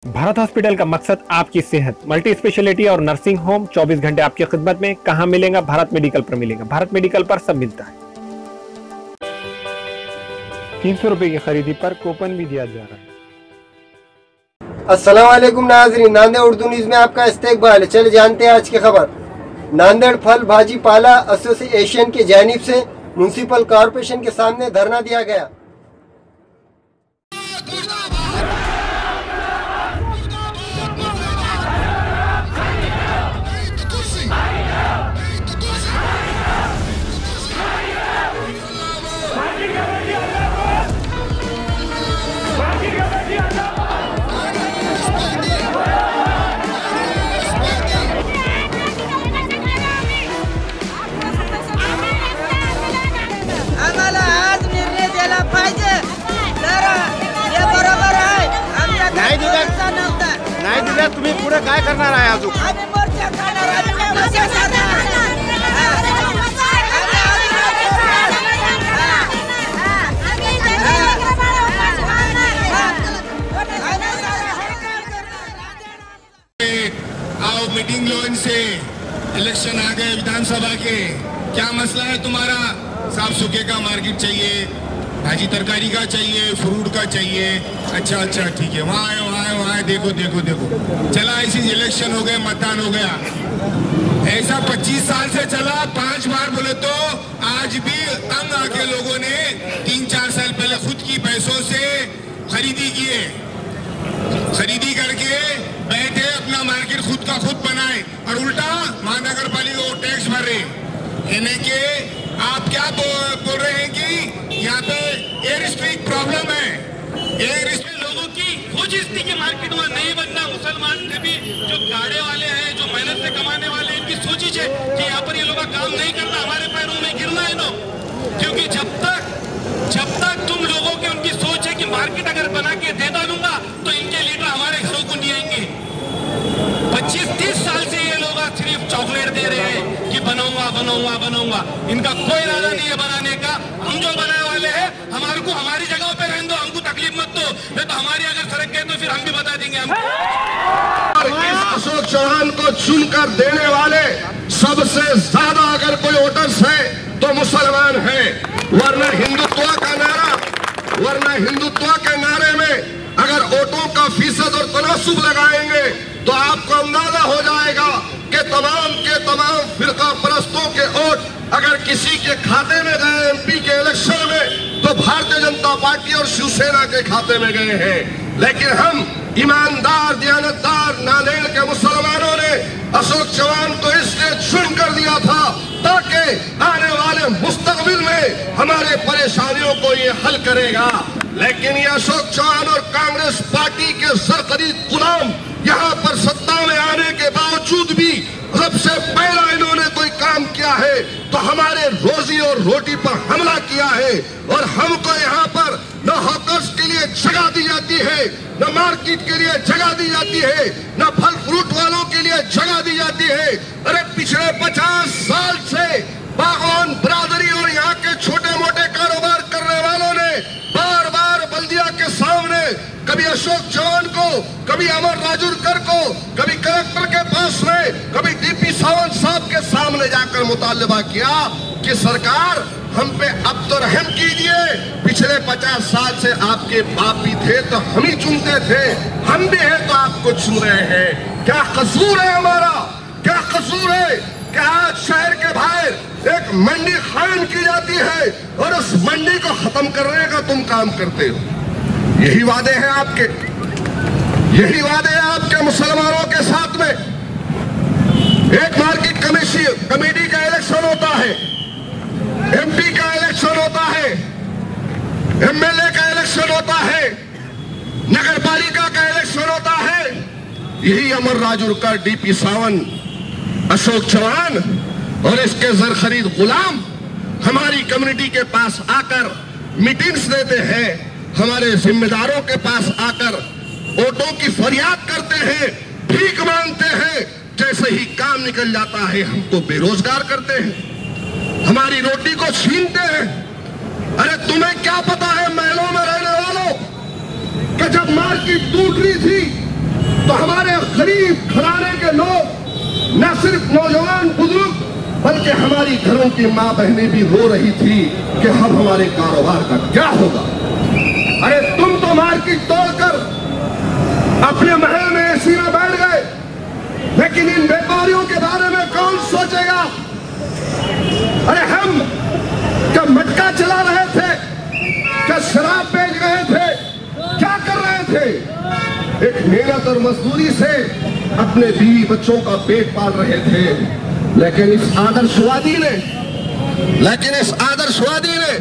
Bharat hospital का मकसद आपकी सेहत, मल्टी स्पेशलिटी और नर्सिंग होम 24 घंटे आपकी खिदमत में। कहां मिलेगा? भारत मेडिकल पर मिलेगा। भारत मेडिकल पर सब मिलता है। 300 रुपए की खरीदी पर कूपन भी दिया जा रहा है। अस्सलाम वालेकुम नाज़रीन, नांदेड़ उर्दू न्यूज़ में आपका इस्तकबाल। चले जानते हैं आज की खबर। नांदेड़ फल भाजी पाला एसोसिएशन की जानिब से म्युनिसिपल कॉरपोरेशन के सामने धरना दिया गया। आम्हाला आज निर्णय दिला पाहिजे, तर हे बरोबर आहे। आमच्या नाही दिला तुम्ही पुढे काय करणार आहे? अजून आम्ही मोर्चा काढणार, आम्ही मोर्चा काढणार। आओ मीटिंग लो इनसे। इलेक्शन आ गए विधानसभा के, क्या मसला है तुम्हारा? साफ सुखे का मार्केट चाहिए, भाजी तरकारी का चाहिए, फ्रूट का चाहिए। अच्छा ठीक है, वहाँ है, देखो चला। ऐसी इलेक्शन हो गए, मतदान हो गया। ऐसा 25 साल से चला। 5 बार बोले तो आज भी तंग आके लोगों ने 3-4 साल पहले खुद की पैसों से खरीदी किए, खरीदी करके बैठे अपना मार्केट खुद का खुद बनाए और उल्टा महानगर पालिका को टैक्स भरे। यानी कि आप क्या बोल रहे हैं कि यहाँ पे एयर स्ट्रीट प्रॉब्लम है। एयर स्ट्रीट लोगों की खोजिस्ती की मार्केट में नहीं बनना। मुसलमान थे भी जो गाड़े वाले हैं, जो मेहनत से कमाने वाले, इनकी सोची है कि यहाँ पर ये लोग काम नहीं करना, हमारे पैरों में गिरना है नो। क्योंकि जब तक तुम लोगों की उनकी सोच है कि मार्केट अगर बना के दे डालूंगा तो इनके लीडर हमारे घरों को नहीं आएंगे। 25-30 साल से ये लोग सिर्फ चॉकलेट दे रहे हैं कि बनाऊंगा। इनका कोई इरादा नहीं है बनाने का। हम जो बनाने वाले हैं, हमारे को हमारी जगह पे रहने दो, हमको तकलीफ मत दो। नहीं तो हमारी अगर सड़क गए तो फिर हम भी बता देंगे हमको। इस अशोक चौहान को चुनकर देने वाले सबसे ज्यादा अगर कोई वोटर्स है तो मुसलमान है। वरना हिंदुत्व के नारे में अगर वोटों का फीसद और तनासुब लगाएंगे तो आपको अंदाजा हो जाएगा कि तमाम फिरका परस्तों के वोट अगर किसी के खाते में गए एमपी के इलेक्शन में तो भारतीय जनता पार्टी और शिवसेना के खाते में गए हैं। लेकिन हम ईमानदार दियानतदार नांदेड़ के मुसलमानों ने अशोक चौहान को इसलिए चुन कर दिया था ताकि आने वाले मुस्तकबिल में हमारे परेशानियों को ये हल करेगा। लेकिन ये अशोक चौहान और कांग्रेस पार्टी के सरकरीद गुलाम यहाँ पर सत्ता में आने के बावजूद भी सबसे पहला इन्होंने कोई काम किया है तो हमारे रोजी और रोटी पर हमला किया है। और हमको यहाँ पर न हॉकर्स के लिए जगह दी जाती है, न मार्केट के लिए जगह दी जाती है, न फल फ्रूट वालों के लिए जगह दी जाती है। अरे पिछले 50 साल से बागवान बिरादरी और यहाँ के छोटे मोटे कारोबार करने वालों ने बार बल्दिया के सामने कभी अशोक चौहान को, कभी अमर राजूरकर को, कभी कलेक्टर के पास में, कभी डीपी सावंत साहब के सामने जाकर मुतालबा किया कि सरकार हम पे अब तो रहम कीजिए। पिछले 50 साल से आपके बाप भी थे तो हम ही चुनते थे, हम भी हैं तो आपको चुन रहे हैं। क्या कसूर है हमारा? क्या कसूर है कि आज शहर के बाहर एक मंडी कायम की जाती है और उस मंडी को खत्म करने का तुम काम करते हो? यही वादे हैं आपके मुसलमानों के साथ में। एक मार्केट कमेटी का इलेक्शन होता है, एमपी का इलेक्शन होता है, एमएलए का इलेक्शन होता है, नगर पालिका का इलेक्शन होता है। यही अमर राजूरकर, डीपी सावंत, अशोक चौहान और इसके जर खरीद गुलाम हमारी कम्युनिटी के पास आकर मीटिंग्स देते हैं, हमारे जिम्मेदारों के पास आकर वोटों की फरियाद करते हैं, भीख मांगते हैं। जैसे ही काम निकल जाता है हमको बेरोजगार करते हैं, हमारी रोटी को छीनते हैं। अरे तुम्हें क्या पता है महलों में रहने वालों कि जब मार्केट टूट रही थी तो हमारे गरीब घराने के लोग, न सिर्फ नौजवान बुजुर्ग, बल्कि हमारी घरों की माँ बहनें भी रो रही थी कि अब हमारे कारोबार का क्या होगा। अरे तुम तो मार्केट तोड़कर अपने महल में एसी में बैठ गए, लेकिन इन व्यापारियों के बारे में कौन सोचेगा। अरे हम क्या मटका चला रहे थे, क्या शराब बेच रहे थे, क्या कर रहे थे? एक मेहनत और मजदूरी से अपने बीवी बच्चों का पेट पाल रहे थे, लेकिन इस आदर्शवादी ने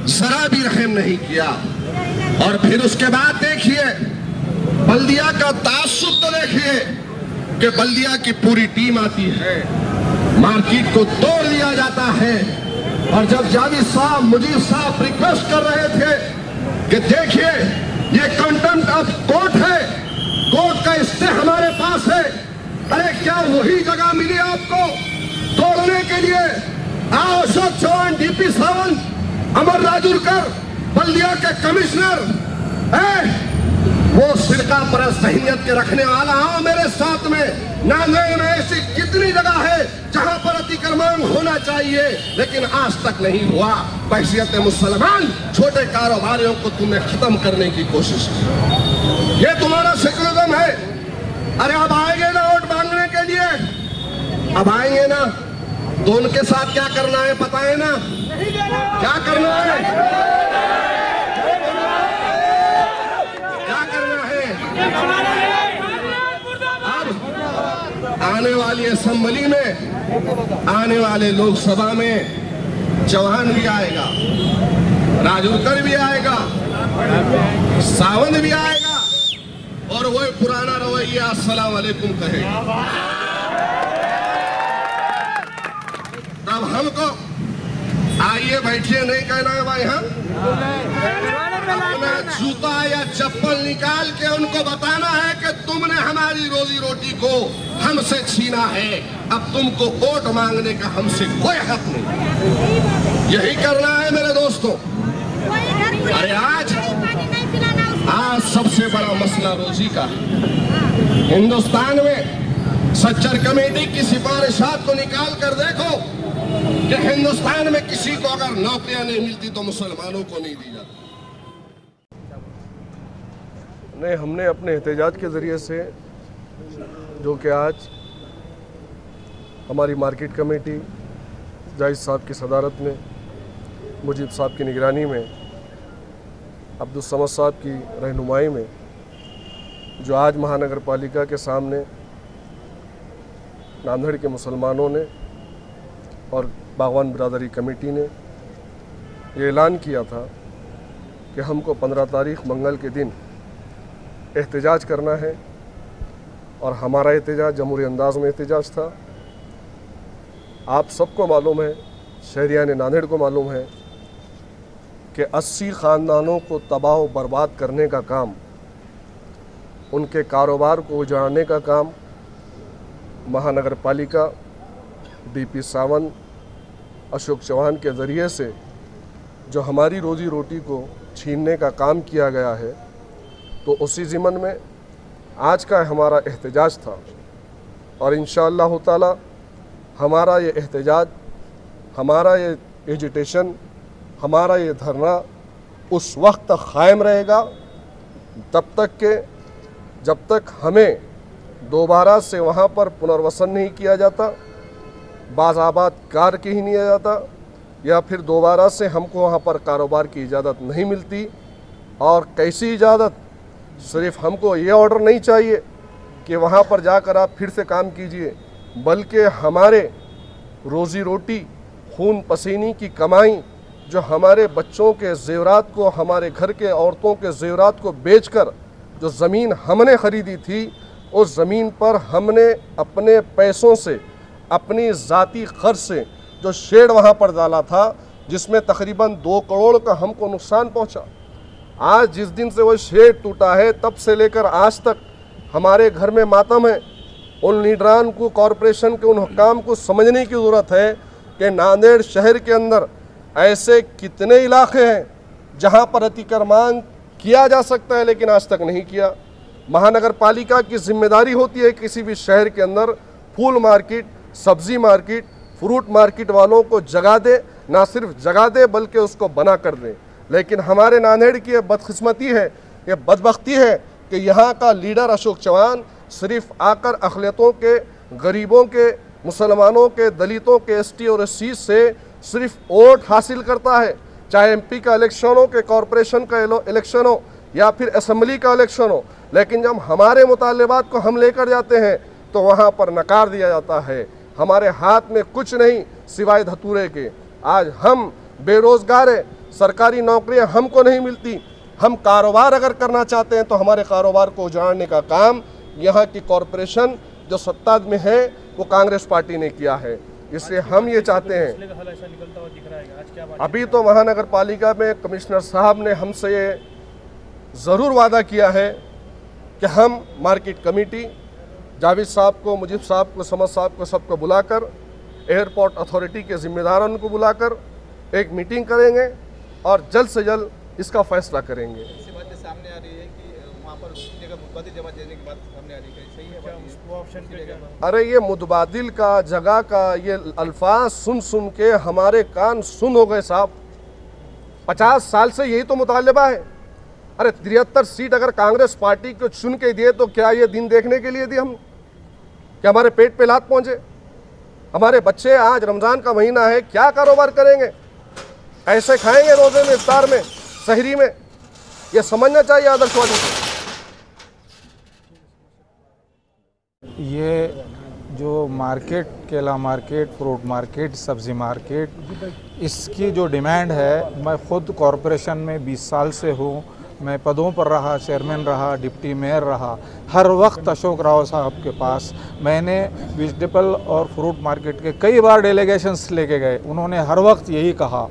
जरा भी रहम नहीं किया। और फिर उसके बाद देखिए बल्दिया का तासुब तो देखिए कि बल्दिया की पूरी टीम आती है, मार्केट को तोड़ दिया जाता है। और जब जावेद साहब, मुजीब साहब रिक्वेस्ट कर रहे थे कि देखिए ये कंटेम्प्ट ऑफ कोर्ट है, कोर्ट का स्टे हमारे पास है, अरे क्या वही जगह मिली आपको तोड़ने के लिए? आओ अशोक चौहान, डीपी सावंत, अमर राजूरकर, बल्दिया के कमिश्नर, वो फिरका परस्त तहनीयत के रखने वाला, आओ मेरे साथ में। नांदेड़ में ऐसी कितनी जगह है जहां पर अतिक्रमण होना चाहिए, लेकिन आज तक नहीं हुआ। बहसियत मुसलमान छोटे कारोबारियों को तुमने खत्म करने की कोशिश की। ये तुम्हारा सेकुलरिज्म है। अरे अब आएंगे ना वोट मांगने के लिए, अब आएंगे ना, तो उनके साथ क्या करना है पता है ना? क्या करना है? क्या करना है? अब आने वाली असेंबली में, आने वाले लोकसभा में चौहान भी आएगा, राजूरकर भी आएगा, सावंत भी आएगा, और वो पुराना रवैया अस्सलाम वालेकुम कहेगा। तब हमको आइए बैठिए नहीं कहना है भाई। हम अपना जूता या चप्पल निकाल के उनको बताना है कि तुमने हमारी रोजी रोटी को हमसे छीना है, अब तुमको वोट मांगने का हमसे कोई हक नहीं। यही करना है मेरे दोस्तों। अरे आज सबसे बड़ा मसला रोजी का हिंदुस्तान में सच्चर कमेटी की सिफारिशात को निकाल कर देखो कि हिंदुस्तान में किसी को अगर नौकरियां नहीं मिलती तो मुसलमानों को नहीं दी जाती। नहीं, हमने अपने एहतजाज के ज़रिए से, जो कि आज हमारी मार्केट कमेटी जाहिद साहब की सदारत में, मुजीब साहब की निगरानी में, अब्दुल समद साहब की रहनुमाई में, जो आज महानगर पालिका के सामने नांदेड़ के मुसलमानों ने और बागवान बिरादरी कमेटी ने ये ऐलान किया था कि हमको 15 तारीख मंगल के दिन एहतजाज करना है। और हमारा एहतजाज जमहूरी अंदाज में एहतजाज था। आप सबको मालूम है, शहरियान नांदेड़ को मालूम है कि 80 ख़ानदानों को तबाह व बर्बाद करने का काम, उनके कारोबार को उजाड़ने का काम महानगर पालिका, डीपी सावंत, अशोक चौहान के ज़रिए से जो हमारी रोजी रोटी को छीनने का काम किया गया है, तो उसी ज़िमन में आज का हमारा एहतजाज था। और इंशाअल्लाह ताला हमारा ये एहतजाज, हमारा ये एजिटेशन, हमारा ये धरना उस वक्त तक क़ायम रहेगा जब तक हमें दोबारा से वहाँ पर पुनर्वसन नहीं किया जाता, बाज़ाबाद कार के ही नहीं आ जाता, या फिर दोबारा से हमको वहाँ पर कारोबार की इजाज़त नहीं मिलती। और कैसी इजाज़त? सिर्फ़ हमको ये ऑर्डर नहीं चाहिए कि वहाँ पर जाकर आप फिर से काम कीजिए, बल्कि हमारे रोज़ी रोटी, खून पसीने की कमाई, जो हमारे बच्चों के ज़ेवरात को, हमारे घर के औरतों के ज़ेवरात को बेचकर जो ज़मीन हमने ख़रीदी थी, उस ज़मीन पर हमने अपने पैसों से, अपनी ज़ाती खर्च से जो शेड वहाँ पर डाला था, जिसमें तकरीबन 2 करोड़ का हमको नुकसान पहुँचा। आज जिस दिन से वो शेड टूटा है, तब से लेकर आज तक हमारे घर में मातम है। उन लीडरान को, कॉरपोरेशन के उन हुक्काम को समझने की ज़रूरत है कि नांदेड़ शहर के अंदर ऐसे कितने इलाके हैं जहाँ पर अतिक्रमण किया जा सकता है, लेकिन आज तक नहीं किया। महानगर पालिका की जिम्मेदारी होती है किसी भी शहर के अंदर फूल मार्केट, सब्जी मार्केट, फ्रूट मार्केट वालों को जगह दे, ना सिर्फ जगह दे बल्कि उसको बना कर दे। लेकिन हमारे नांदेड़ की ये बदकिस्मती है, ये बदबख्ती है कि यहाँ का लीडर अशोक चौहान सिर्फ आकर अक़लियतों के, गरीबों के, मुसलमानों के, दलितों के, ST और SC से सिर्फ वोट हासिल करता है। चाहे MP का इलेक्शन हो, कि कॉरपोरेशन का इलेक्शन हो, या फिर असेंबली का इलेक्शन हो, लेकिन जब हमारे मुतालबात को हम लेकर जाते हैं तो वहाँ पर नकार दिया जाता है। हमारे हाथ में कुछ नहीं सिवाय धतूरे के। आज हम बेरोज़गार हैं, सरकारी नौकरियां हमको नहीं मिलती। हम कारोबार अगर करना चाहते हैं तो हमारे कारोबार को उजाड़ने का काम यहाँ की कॉरपोरेशन जो सत्ता में है वो कांग्रेस पार्टी ने किया है। इसलिए हम ये चाहते हैं, अभी तो महानगर पालिका में कमिश्नर साहब ने हमसे ये ज़रूर वादा किया है कि हम मार्केट कमेटी, जावेद साहब को, मुजीब साहब को, समद साहब को, सबको बुलाकर, एयरपोर्ट अथॉरिटी के ज़िम्मेदारों को बुलाकर एक मीटिंग करेंगे और जल्द से जल्द इसका फैसला करेंगे। ऐसी बातें सामने आ रही है कि वहाँ पर जगह मुतबादिल जगह देने की बात सामने आ रही है, सही है? वो ऑप्शन पे क्या? अरे ये मुतबादिल का, जगह का, ये अल्फाज सुन सुन के हमारे कान सुन हो गए साहब। 50 साल से यही तो मुतालबा है। अरे 73 सीट अगर कांग्रेस पार्टी को चुन के दिए तो क्या ये दिन देखने के लिए दिए हम? क्या हमारे पेट पे लात पहुंचे? हमारे बच्चे, आज रमज़ान का महीना है, क्या कारोबार करेंगे? ऐसे खाएंगे रोज़े में, इफ्तार में, सहरी में? ये समझना चाहिए आदर्शवादी को। ये जो मार्केट, केला मार्केट, फ्रूट मार्केट, सब्ज़ी मार्केट, इसकी जो डिमांड है, मैं ख़ुद कॉरपोरेशन में 20 साल से हूँ। मैं पदों पर रहा, चेयरमैन रहा, डिप्टी मेयर रहा। हर वक्त अशोक राव साहब के पास मैंने वेजिटेबल और फ्रूट मार्केट के कई बार डेलीगेशंस लेके गए। उन्होंने हर वक्त यही कहा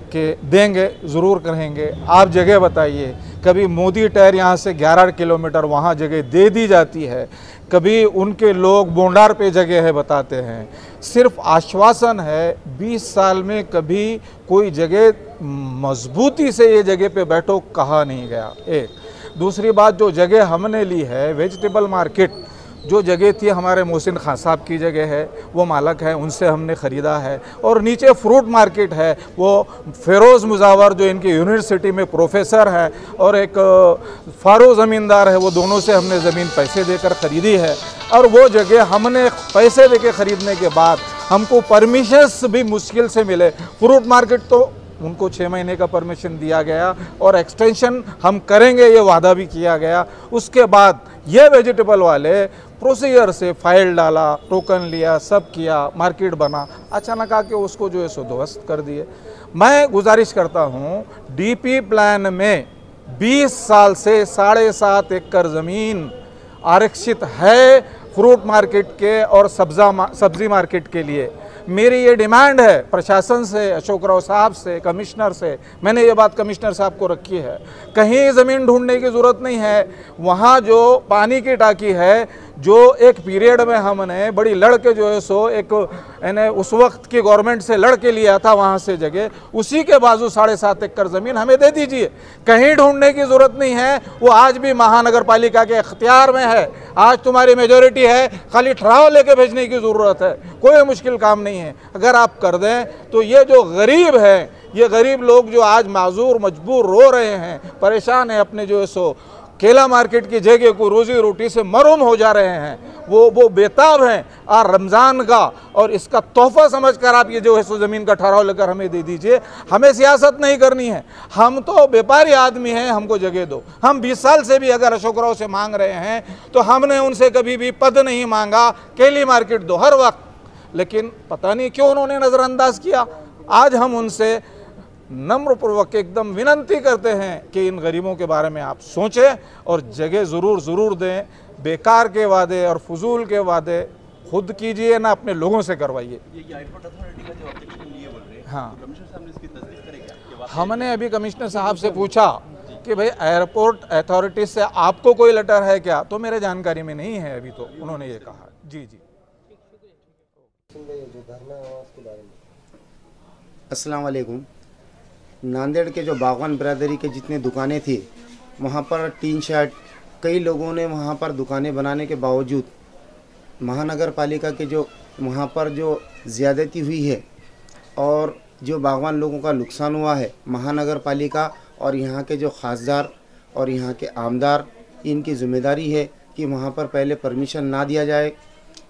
कि देंगे, ज़रूर करेंगे, आप जगह बताइए। कभी मोदी टायर यहाँ से 11 किलोमीटर वहाँ जगह दे दी जाती है, कभी उनके लोग बोंडार पे जगह है बताते हैं। सिर्फ आश्वासन है, 20 साल में कभी कोई जगह मजबूती से ये जगह पे बैठो कहा नहीं गया। एक दूसरी बात, जो जगह हमने ली है वेजिटेबल मार्केट, जो जगह थी हमारे मोहसिन खान साहब की जगह है, वो मालक है, उनसे हमने ख़रीदा है। और नीचे फ्रूट मार्केट है, वो फ़िरोज़ मुजावर जो इनकी यूनिवर्सिटी में प्रोफेसर है और एक फारूक ज़मींदार है, वो दोनों से हमने ज़मीन पैसे देकर ख़रीदी है। और वो जगह हमने पैसे देके ख़रीदने के बाद हमको परमिशंस भी मुश्किल से मिले। फ्रूट मार्केट तो उनको 6 महीने का परमिशन दिया गया और एक्सटेंशन हम करेंगे ये वादा भी किया गया। उसके बाद ये वेजिटेबल वाले प्रोसीजर से फाइल डाला, टोकन लिया, सब किया, मार्केट बना, अचानक आके उसको जो है सो ध्वस्त कर दिए। मैं गुजारिश करता हूँ, DP प्लान में 20 साल से 7.5 एकड़ ज़मीन आरक्षित है फ्रूट मार्केट के और सब्ज़ी मार्केट के लिए। मेरी ये डिमांड है प्रशासन से, अशोक राव साहब से, कमिश्नर से। मैंने ये बात कमिश्नर साहब को रखी है, कहीं ज़मीन ढूंढने की ज़रूरत नहीं है। वहाँ जो पानी की टाकी है, जो एक पीरियड में हमने बड़ी लड़के जो है सो एक उस वक्त की गवर्नमेंट से लड़के लिया था वहाँ से जगह, उसी के बाजू 7.5 एकड़ ज़मीन हमें दे दीजिए। कहीं ढूंढने की ज़रूरत नहीं है, वो आज भी महानगर पालिका के इख्तियार में है। आज तुम्हारी मेजॉरिटी है, खाली ठहराव लेके भेजने की ज़रूरत है, कोई मुश्किल काम नहीं है। अगर आप कर दें तो ये जो गरीब है, ये गरीब लोग जो आज माजूर मजबूर रो रहे हैं, परेशान है, अपने जो है सो केला मार्केट की जगह को रोजी रोटी से महरूम हो जा रहे हैं, वो बेताब हैं। और रमज़ान का और इसका तोहफा समझकर आप ये जो है सो ज़मीन का ठहराव लेकर हमें दे दीजिए। हमें सियासत नहीं करनी है, हम तो व्यापारी आदमी हैं, हमको जगह दो। हम 20 साल से भी अगर अशोक राव से मांग रहे हैं तो हमने उनसे कभी भी पद नहीं मांगा, केली मार्केट दो हर वक्त, लेकिन पता नहीं क्यों उन्होंने नज़रअंदाज किया। आज हम उनसे नम्रपूर्वक एकदम विनती करते हैं कि इन गरीबों के बारे में आप सोचें और जगह ज़रूर दें। बेकार के वादे और फजूल के वादे खुद कीजिए, ना अपने लोगों से करवाइए। हाँ, हमने अभी कमिश्नर साहब से पूछा कि भाई एयरपोर्ट अथॉरिटी से आपको कोई लेटर है क्या, तो मेरे जानकारी में नहीं है अभी, तो उन्होंने ये कहा। जी। अस्सलाम वालेकुम। नांदेड़ के जो बागवान बिरादरी के जितने दुकानें थी, वहाँ पर टीन शेड कई लोगों ने वहाँ पर दुकानें बनाने के बावजूद महानगर पालिका के जो वहाँ पर जो ज़्यादती हुई है और जो बागवान लोगों का नुकसान हुआ है, महानगर पालिका और यहाँ के जो खासदार और यहाँ के आमदार, इनकी ज़िम्मेदारी है कि वहाँ पर पहले परमिशन ना दिया जाए,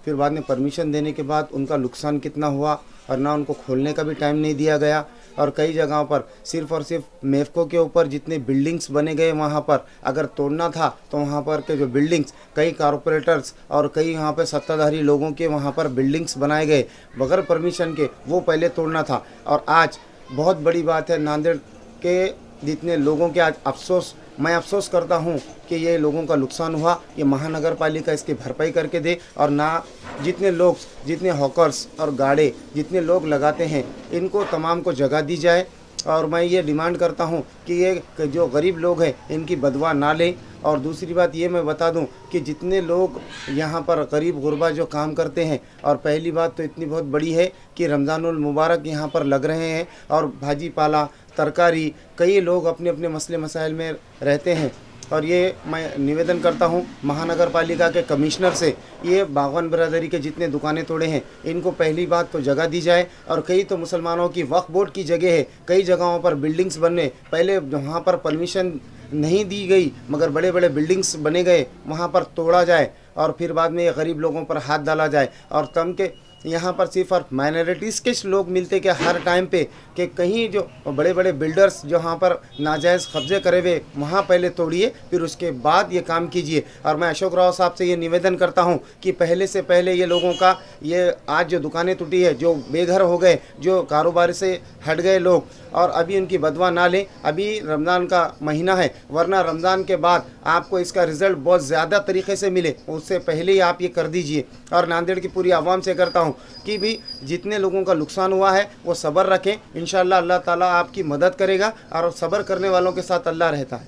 फिर बाद में परमिशन देने के बाद उनका नुकसान कितना हुआ और ना उनको खोलने का भी टाइम नहीं दिया गया। और कई जगहों पर सिर्फ़ और सिर्फ मेफको के ऊपर जितने बिल्डिंग्स बने गए वहाँ पर अगर तोड़ना था तो वहाँ पर के जो बिल्डिंग्स, कई कारपोरेटर्स और कई यहाँ पे सत्ताधारी लोगों के वहाँ पर बिल्डिंग्स बनाए गए बगैर परमिशन के, वो पहले तोड़ना था। और आज बहुत बड़ी बात है, नांदेड़ के जितने लोगों के आज अफसोस, मैं अफसोस करता हूँ कि ये लोगों का नुकसान हुआ, ये महानगर पालिका इसकी भरपाई करके दे और ना जितने लोग, जितने हॉकर्स और गाड़े जितने लोग लगाते हैं, इनको तमाम को जगह दी जाए। और मैं ये डिमांड करता हूँ कि ये जो गरीब लोग हैं इनकी बदवा ना लें। और दूसरी बात ये मैं बता दूं कि जितने लोग यहाँ पर गरीब गुरबा जो काम करते हैं, और पहली बात तो इतनी बहुत बड़ी है कि रमज़ानुल मुबारक यहाँ पर लग रहे हैं और भाजी पाला तरकारी कई लोग अपने अपने मसले मसाइल में रहते हैं। और ये मैं निवेदन करता हूँ महानगर पालिका के कमिश्नर से, ये बागवान बिरादरी के जितने दुकानें तोड़े हैं इनको पहली बात तो जगह दी जाए। और कई तो मुसलमानों की वक्फ बोर्ड की जगह है, कई जगहों पर बिल्डिंग्स बनने, पहले वहाँ पर परमिशन नहीं दी गई मगर बड़े बड़े बिल्डिंग्स बने गए, वहाँ पर तोड़ा जाए और फिर बाद में गरीब लोगों पर हाथ डाला जाए। और तम के यहाँ पर सिर्फ और माइनॉरिटीज़ के लोग मिलते कि हर टाइम पे कि कहीं जो बड़े बड़े बिल्डर्स जो यहाँ पर नाजायज़ कब्जे करे हुए वहाँ पहले तोड़िए, फिर उसके बाद ये काम कीजिए। और मैं अशोक राव साहब से ये निवेदन करता हूँ कि पहले से पहले ये लोगों का ये आज जो दुकानें टूटी है, जो बेघर हो गए, जो कारोबार से हट गए लोग, और अभी उनकी बदवा ना लें। अभी रमज़ान का महीना है, वरना रमज़ान के बाद आपको इसका रिज़ल्ट बहुत ज़्यादा तरीके से मिले, उससे पहले ही आप ये कर दीजिए। और नांदेड़ की पूरी आवाम से करता हूँ कि भी जितने लोगों का नुकसान हुआ है वो सब्र रखें, इंशाअल्लाह अल्लाह ताला आपकी मदद करेगा और सब्र करने वालों के साथ अल्लाह रहता है।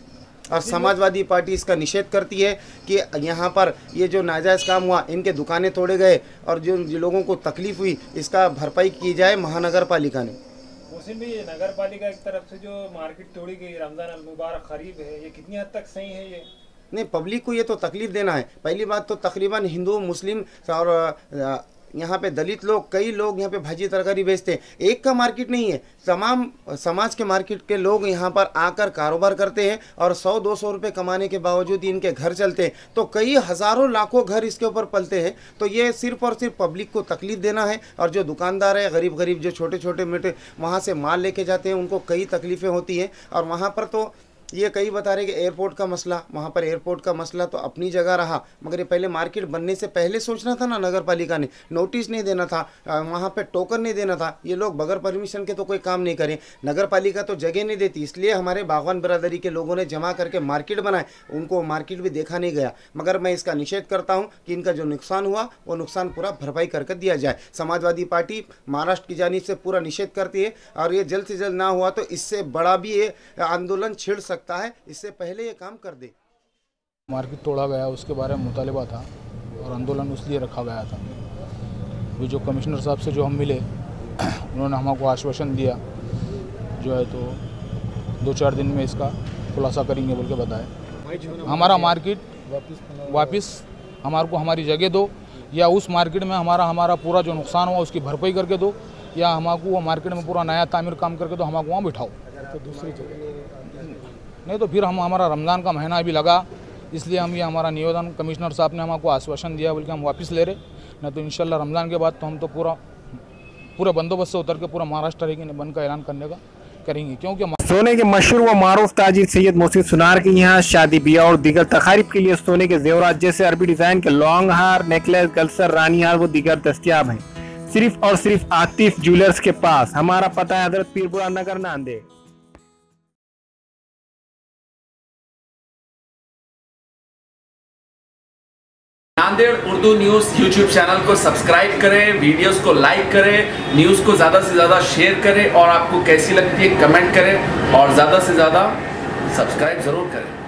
और समाजवादी पार्टी इसका निषेध करती है कि यहाँ पर ये जो नाजायज़ काम हुआ, इनके दुकानें तोड़े गए और जो लोगों को तकलीफ़ हुई, इसका भरपाई की जाए महानगर पालिका ने। मुहसिन भी नगर पालिका एक तरफ से जो मार्केट तोड़ी गई, रमज़ान अल मुबारक करीब है, ये कितनी हद तक सही है? ये नहीं, पब्लिक को ये तो तकलीफ़ देना है। पहली बात तो तकरीबन हिंदू मुस्लिम और यहाँ पे दलित लोग, कई लोग यहाँ पे भाजी तरकारी बेचते हैं। एक का मार्केट नहीं है, तमाम समाज के मार्केट के लोग यहाँ पर आकर कारोबार करते हैं और 100-200 रुपये कमाने के बावजूद इनके घर चलते हैं। तो कई हज़ारों लाखों घर इसके ऊपर पलते हैं। तो ये सिर्फ़ और सिर्फ पब्लिक को तकलीफ़ देना है। और जो दुकानदार है, गरीब जो छोटे छोटे मोटे वहाँ से माल लेके जाते हैं, उनको कई तकलीफ़ें होती हैं। और वहाँ पर तो ये कई बता रहे कि एयरपोर्ट का मसला, वहाँ पर एयरपोर्ट का मसला तो अपनी जगह रहा, मगर ये पहले मार्केट बनने से पहले सोचना था ना, नगर पालिका ने नोटिस नहीं देना था, वहाँ पे टोकन नहीं देना था। ये लोग बगैर परमिशन के तो कोई काम नहीं करें। नगर पालिका तो जगह नहीं देती, इसलिए हमारे बागवान बिरादरी के लोगों ने जमा करके मार्केट बनाए, उनको मार्केट भी देखा नहीं गया। मगर मैं इसका निषेध करता हूँ कि इनका जो नुकसान हुआ वो नुकसान पूरा भरपाई करके दिया जाए। समाजवादी पार्टी महाराष्ट्र की जानिब से पूरा निषेध करती है और ये जल्द से जल्द ना हुआ तो इससे बड़ा भी ये आंदोलन छिड़ सकता है, इससे पहले ये काम कर दे। मार्केट तोड़ा गया, उसके बारे में मुतालिबा था और आंदोलन इसलिए रखा गया था। वो जो कमिश्नर साहब से जो हम मिले, उन्होंने हमको आश्वासन दिया जो है तो 2-4 दिन में इसका खुलासा करेंगे बोल के बताया। हमारा मार्केट वापस हमारे को हमारी जगह दो, या उस मार्केट में हमारा पूरा जो नुकसान हुआ उसकी भरपाई करके दो, या हमको वो मार्केट में पूरा नया तामीर काम करके दो, हमको वहाँ बिठाओ। तो दूसरी जगह नहीं तो फिर हमारा रमज़ान का महीना भी लगा, इसलिए हम ये हमारा निवेदन कमिश्नर साहब ने हमको आश्वासन दिया बल्कि हम वापस ले रहे, नहीं तो इंशाल्लाह रमज़ान के बाद तो हम तो पूरा बंदोबस्त से उतर के पूरा महाराष्ट्र बंद का ऐलान करने का करेंगे। क्योंकि सोने के मशहूर व मारूफ ताजिर सैयद मोहसिन सुनार के यहाँ शादी ब्याह और दीगर तकारीब के लिए सोने के जेवरात जैसे अरबी डिजाइन के लॉन्ग हार, नेकलेस, गलसर, रानी हार व दीगर दस्तियाब हैं, सिर्फ और सिर्फ आतिफ ज्वेलर्स के पास। हमारा पता है हजरत Peerpura Nagar, Nanded. Nanded Urdu news YouTube channel को सब्सक्राइब करें, वीडियोस को लाइक करें, न्यूज़ को ज़्यादा से ज़्यादा शेयर करें और आपको कैसी लगती है कमेंट करें और ज़्यादा से ज़्यादा सब्सक्राइब ज़रूर करें।